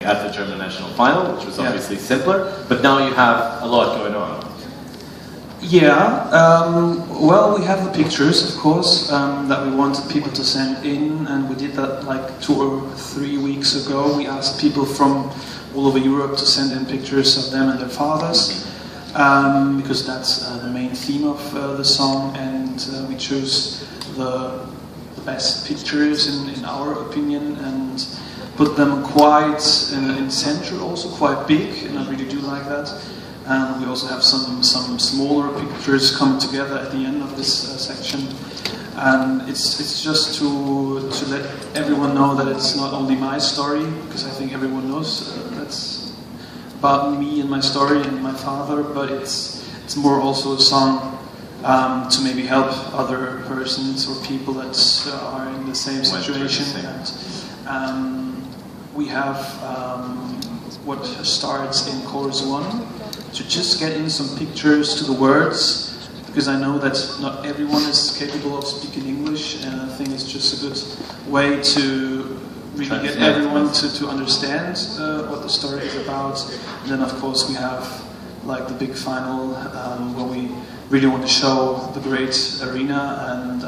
at the German national final, which was obviously simpler, but now you have a lot going on. Yeah, well, we have the pictures, of course, that we wanted people to send in, and we did that like 2 or 3 weeks ago. We asked people from all over Europe to send in pictures of them and their fathers, because that's the main theme of the song, and we chose the best pictures in our opinion, and put them quite in center, also quite big, and I really do like that. And we also have some smaller pictures coming together at the end of this section. And it's just to let everyone know that it's not only my story, because I think everyone knows that's about me and my story and my father, but it's more also a song to maybe help other persons or people that are in the same situation. And we have what starts in chorus 1. To just get in some pictures to the words, because I know that not everyone is capable of speaking English, and I think it's just a good way to really get everyone to understand what the story is about. And then of course we have like the big final where we really want to show the great arena, and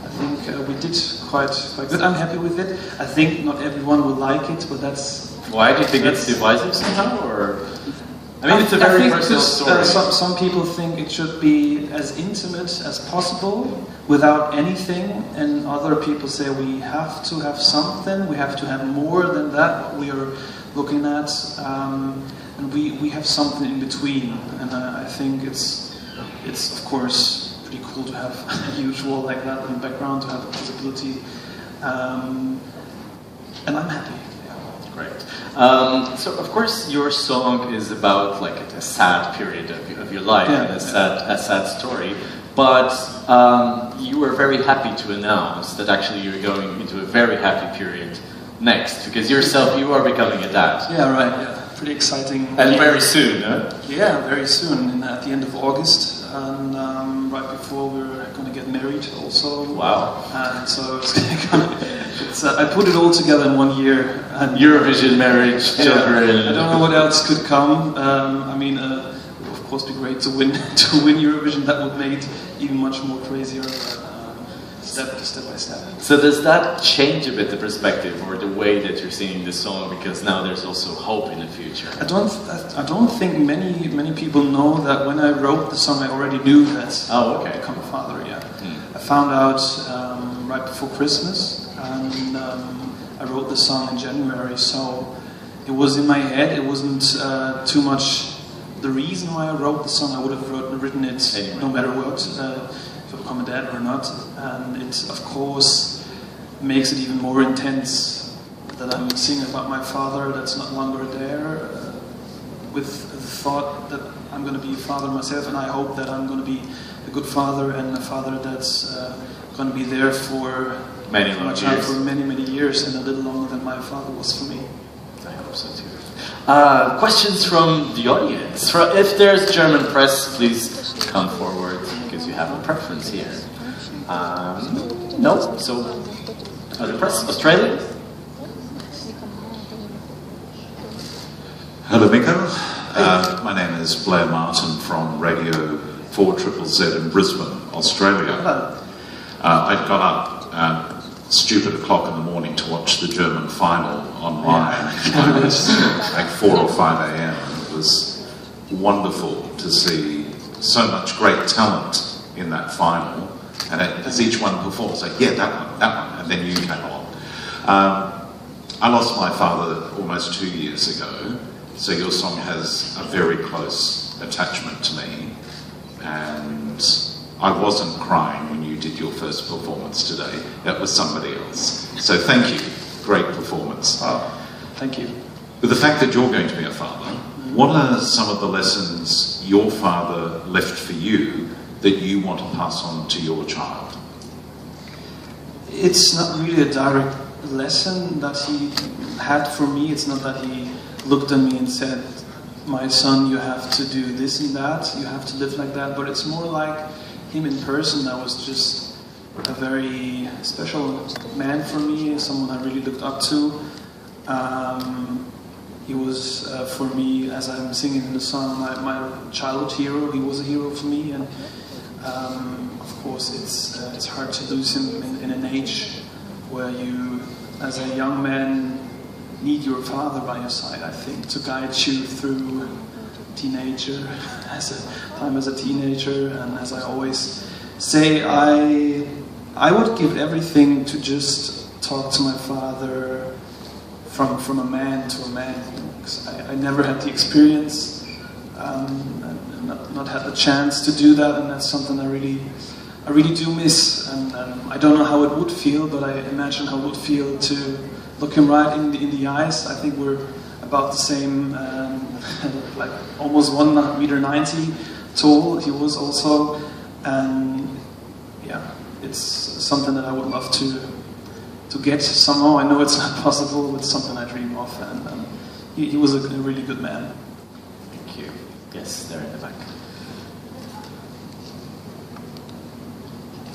I think we did quite good. I'm happy with it. I think not everyone will like it, but that's... Why? Do you think it's divisive somehow, or...? I mean, it's a very personal story. Some people think it should be as intimate as possible, without anything, and other people say we have to have something, we have to have more than that, what we are looking at, and we have something in between, and I think it's of course pretty cool to have a huge wall like that in the background, to have visibility, and I'm happy. Great. So of course your song is about like a sad period of your life, and a sad story, but you were very happy to announce that actually you're going into a very happy period next, because yourself, you are becoming a dad. Yeah, right, yeah. Pretty exciting. And very soon, huh? Yeah, very soon, at the end of August, and right before we're going to get married also. Wow. And so I put it all together in 1 year. And Eurovision, marriage, children. I don't know what else could come. I mean, it would of course be great to win Eurovision. That would make it even much more crazier. Step by step. So does that change a bit the perspective or the way that you're singing this song, because now there's also hope in the future? I don't think many people know that when I wrote the song I already knew that I would become a father. Yeah, I found out right before Christmas, and I wrote the song in January, so it was in my head. It wasn't too much the reason why I wrote the song. I would have written it anyway, no matter what. If I become a dad or not, and it of course makes it even more intense that I'm singing about my father that's not longer there, with the thought that I'm going to be a father myself, and I hope that I'm going to be a good father and a father that's going to be there for many years, and a little longer than my father was for me. I hope so too. Questions from the audience. If there's German press, please come forward, because you have a preference here. No? So, other press? Australia? Hello, Miko. My name is Blair Martin from Radio 4ZZZ in Brisbane, Australia. I'd got up stupid o'clock in the morning to watch the German final online. It was like 4 or 5 a.m. It was wonderful to see so much great talent in that final, and as each one performs, like, yeah, that one, and then you came along. I lost my father almost 2 years ago, so your song has a very close attachment to me, and I wasn't crying when you did your first performance today. That was somebody else. So thank you. Great performance. Oh, thank you. With the fact that you're going to be a father, what are some of the lessons your father left for you that you want to pass on to your child? It's not really a direct lesson that he had for me. It's not that he looked at me and said, my son, you have to do this and that, you have to live like that, but it's more like him in person. That was just a very special man for me, someone I really looked up to. He was, for me, as I'm singing in the song, my childhood hero. He was a hero for me, and of course it's hard to lose him in an age where you, as a young man, need your father by your side, I think, to guide you through teenager, time as a teenager. And as I always say, I would give everything to just talk to my father from a man to a man. Because I never had the experience, and not had the chance to do that, and that's something I really do miss. And I don't know how it would feel, but I imagine how it would feel to look him right in the eyes. I think we're about the same, like almost 1.90 meters tall. He was also, and yeah, it's something that I would love to get somehow. I know it's not possible, but it's something I dream of, and he was a really good man. Thank you. Yes, there in the back.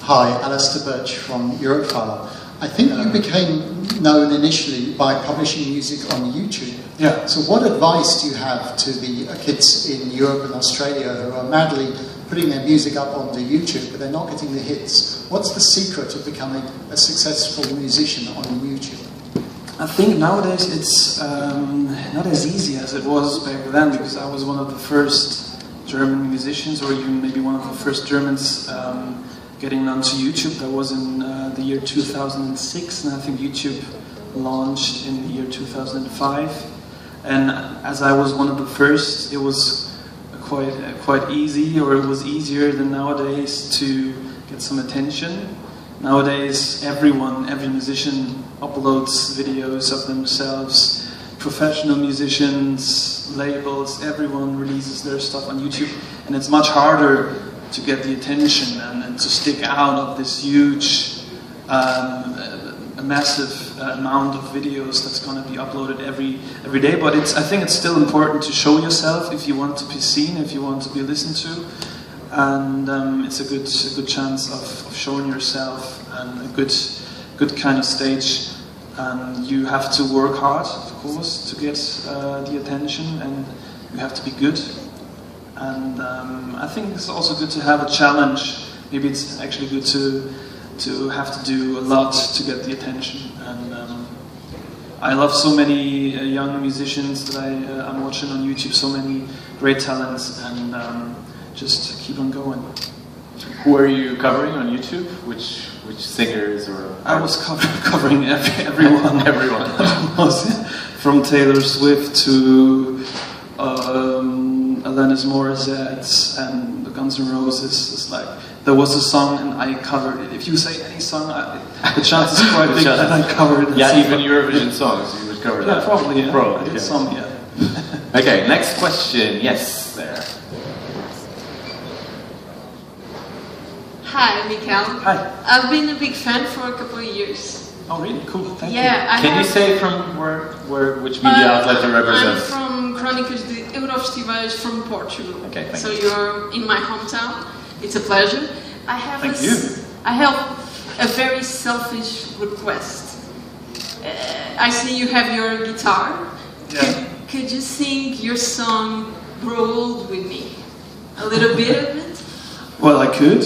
Hi, Alistair Birch from Europhile. I think you became known initially by publishing music on YouTube. Yeah. So what advice do you have to the kids in Europe and Australia who are madly putting their music up onto YouTube, but they're not getting the hits? What's the secret of becoming a successful musician on YouTube? I think nowadays it's not as easy as it was back then, because I was one of the first German musicians, or even maybe one of the first Germans getting onto YouTube. That was in the year 2006, and I think YouTube launched in the year 2005. And as I was one of the first, it was quite easy, or it was easier than nowadays to get some attention. Nowadays, every musician uploads videos of themselves. Professional musicians, labels, everyone releases their stuff on YouTube, and it's much harder to get the attention and to stick out of this huge, a massive amount of videos that's going to be uploaded every day. But I think it's still important to show yourself if you want to be seen, if you want to be listened to, and it's a good chance of showing yourself, and a good kind of stage. And you have to work hard, of course, to get the attention, and you have to be good. And I think it's also good to have a challenge. Maybe it's actually good to have to do a lot to get the attention. And I love so many young musicians that I'm watching on YouTube, so many great talents, and just keep on going. Who are you covering on YouTube? Which singers or? I was covering everyone. Everyone. From Taylor Swift to Alanis Morissette and the Guns N' Roses. It's like, there was a song and I covered it. If you say any song, the chance is quite big that I covered it. Yeah, even Eurovision songs, you would cover that. Yeah, probably. Yeah. Probably. Yeah. Some, yeah. Okay, next question. Yes, there. Hi, Mikael. Hi. I've been a big fan for a couple of years. Oh, really? Cool. Thank you. Can you say from which media outlet you represent? I'm from Crónicas de Eurofestivais from Portugal. Okay, thank so you. You're in my hometown. It's a pleasure. I have Thank you. I have a very selfish request. I see you have your guitar. Yeah. Could you sing your song "Grow Old" with me? A little bit of it. Well, I could.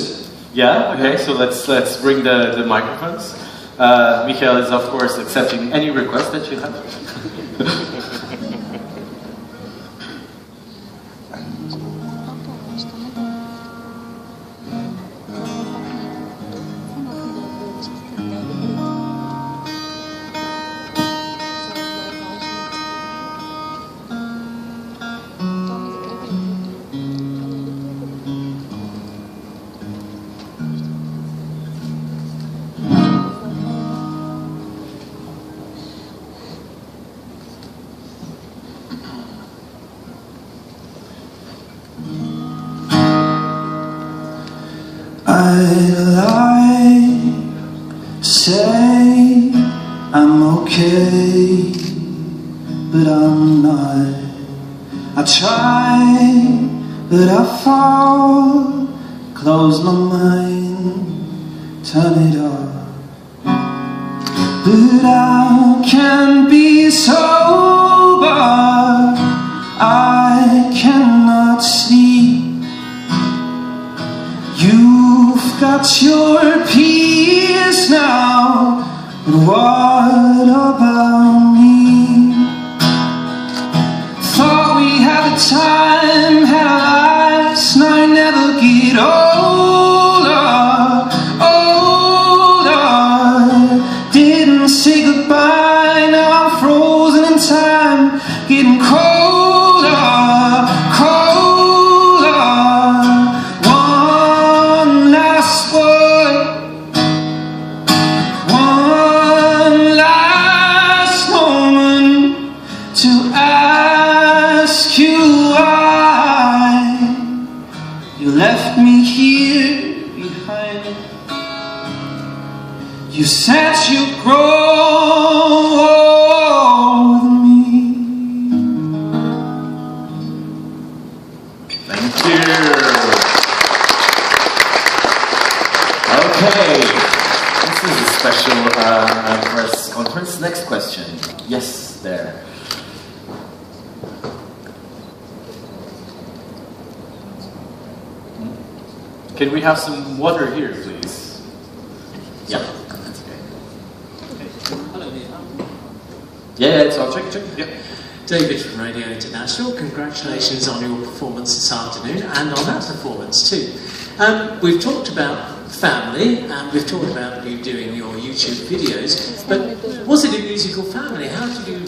Yeah. Okay. So let's bring the microphones. Michael is of course accepting any request that you have. Say I'm okay, but I'm not. I try, but I fall. Close my mind, turn it off. But I can't be sober got your peace now, but what about me? Thought we had the time, had our lives, now I never get older, older. Didn't say goodbye, now I'm frozen in time, getting colder, colder. One last word, one last moment to ask you why you left me here behind. You said you'd grow with me. Thank you. Okay, this is a special press conference. Next question. Yes, there. Can we have some water here, please? Yeah, that's okay. Yeah, it's all check. Yeah. David from Radio International, congratulations on your performance this afternoon and on that performance too. We've talked about family and we've talked about you doing your YouTube videos, but was it a musical family? How did you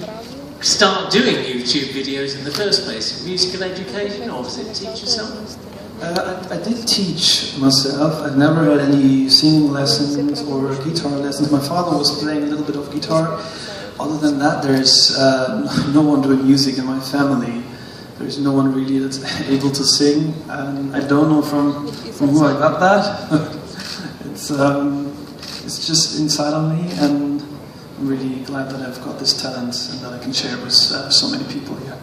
start doing YouTube videos in the first place? Musical education, or was it teach yourself? I did teach myself. I never had any singing lessons or guitar lessons. My father was playing a little bit of guitar. Other than that, there's no one doing music in my family. There's no one really that's able to sing. And I don't know from who I got that. It's just inside of me, and I'm really glad that I've got this talent and that I can share with so many people here.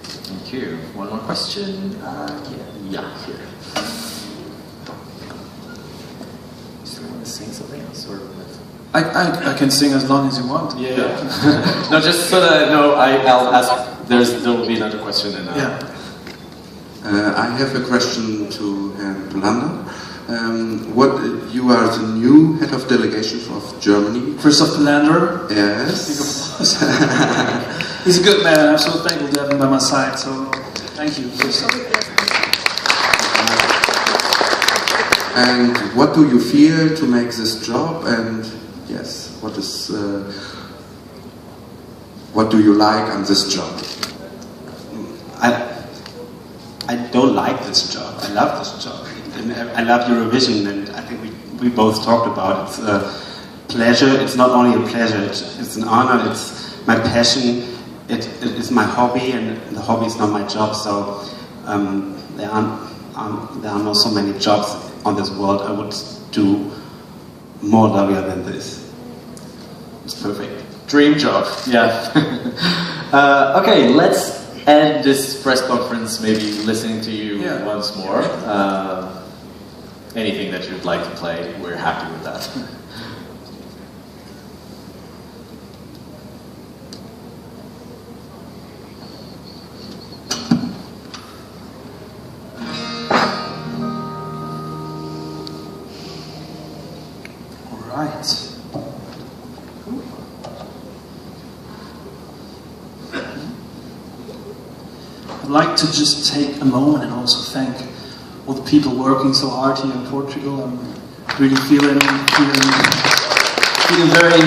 Thank you. One more question. Yeah, here. Still want to sing something else, or? I can sing as long as you want. Yeah. No, just so that I know, I'll ask. There will be another question. And yeah. I have a question to Herrn Polander. You are the new head of delegation of Germany. Christoph Polander. Yes. He's a good man. I'm so thankful to have him by my side. So thank you, Christoph. And what do you feel to make this job? And yes, what do you like on this job? I don't like this job. I love this job. And I love Eurovision, and I think we both talked about it. It's a pleasure. It's not only a pleasure, it's an honor, it's my passion, it is my hobby, and the hobby is not my job. So there are not so many jobs on this world. I would do more lovelier than this. It's perfect. Dream job, yeah. Okay, let's end this press conference maybe listening to you once more. Anything that you'd like to play, we're happy with that. All right. I'd like to just take a moment and also thank all the people working so hard here in Portugal. I'm really feeling very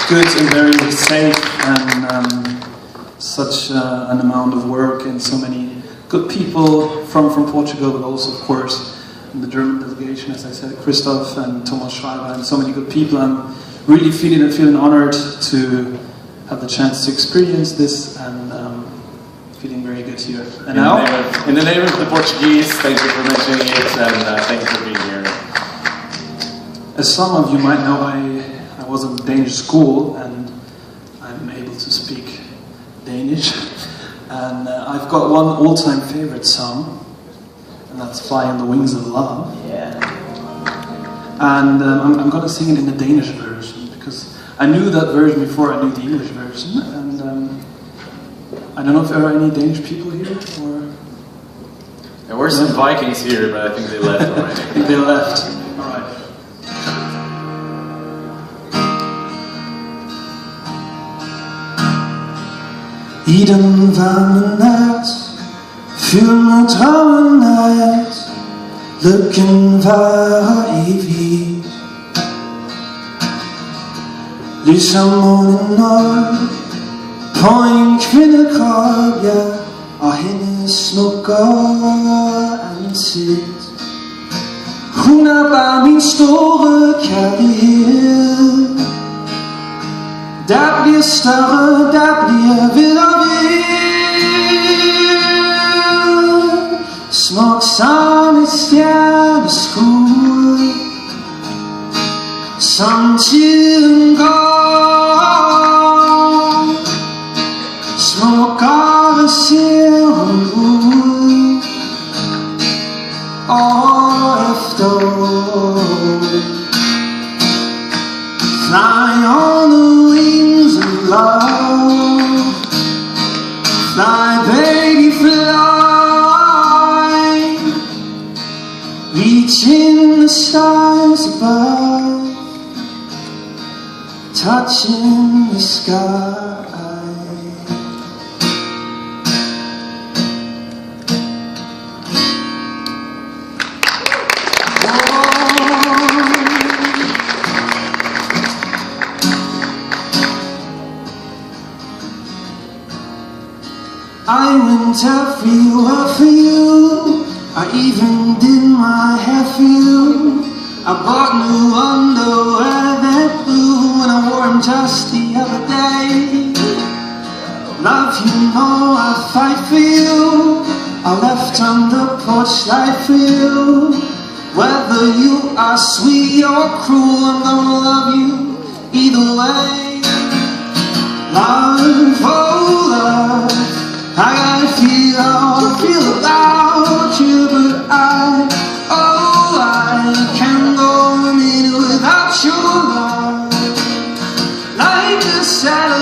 good and very safe, and such an amount of work and so many good people from Portugal, but also of course in the German delegation, as I said, Christoph and Thomas Schreiber, and so many good people. I'm really feeling honored to have the chance to experience this, and feeling very good here. And now, in the name of the Portuguese, thank you for mentioning it, and thank you for being here. As some of you might know, I was in Danish school, and I'm able to speak Danish. And I've got one all-time favorite song, and that's "Fly on the Wings of Love." Yeah. And I'm going to sing it in the Danish version, because I knew that version before I knew the English version. And I don't know if there are any Danish people here, or... There were some Vikings here, but I think they left already. I think they left. All right. I den varme nat, fyldt med drømmenat, lykken varer evig. Ligesom månen når på en kvindekrop, ja, og hendes smukke ansigt. Hun er bare min store kærlighed. Der bliver større, der bliver ved og ved. Smuk som et stjerneskud. Som tiden går, smukkere ser hun ud. År efter år. Fly on the wings of love. Fly, baby, fly. Reach in the stars above, touching the sky. I went everywhere for you. I even did my hair for you. I bought new underwear that blue, and I wore them just the other day. Love, you know I fight for you. I left on the porch light for you. Whether you are sweet or cruel, I'm gonna love you either way. Love, oh love, I gotta feel how I feel about you, but I can't go a minute without your love. Like a satellite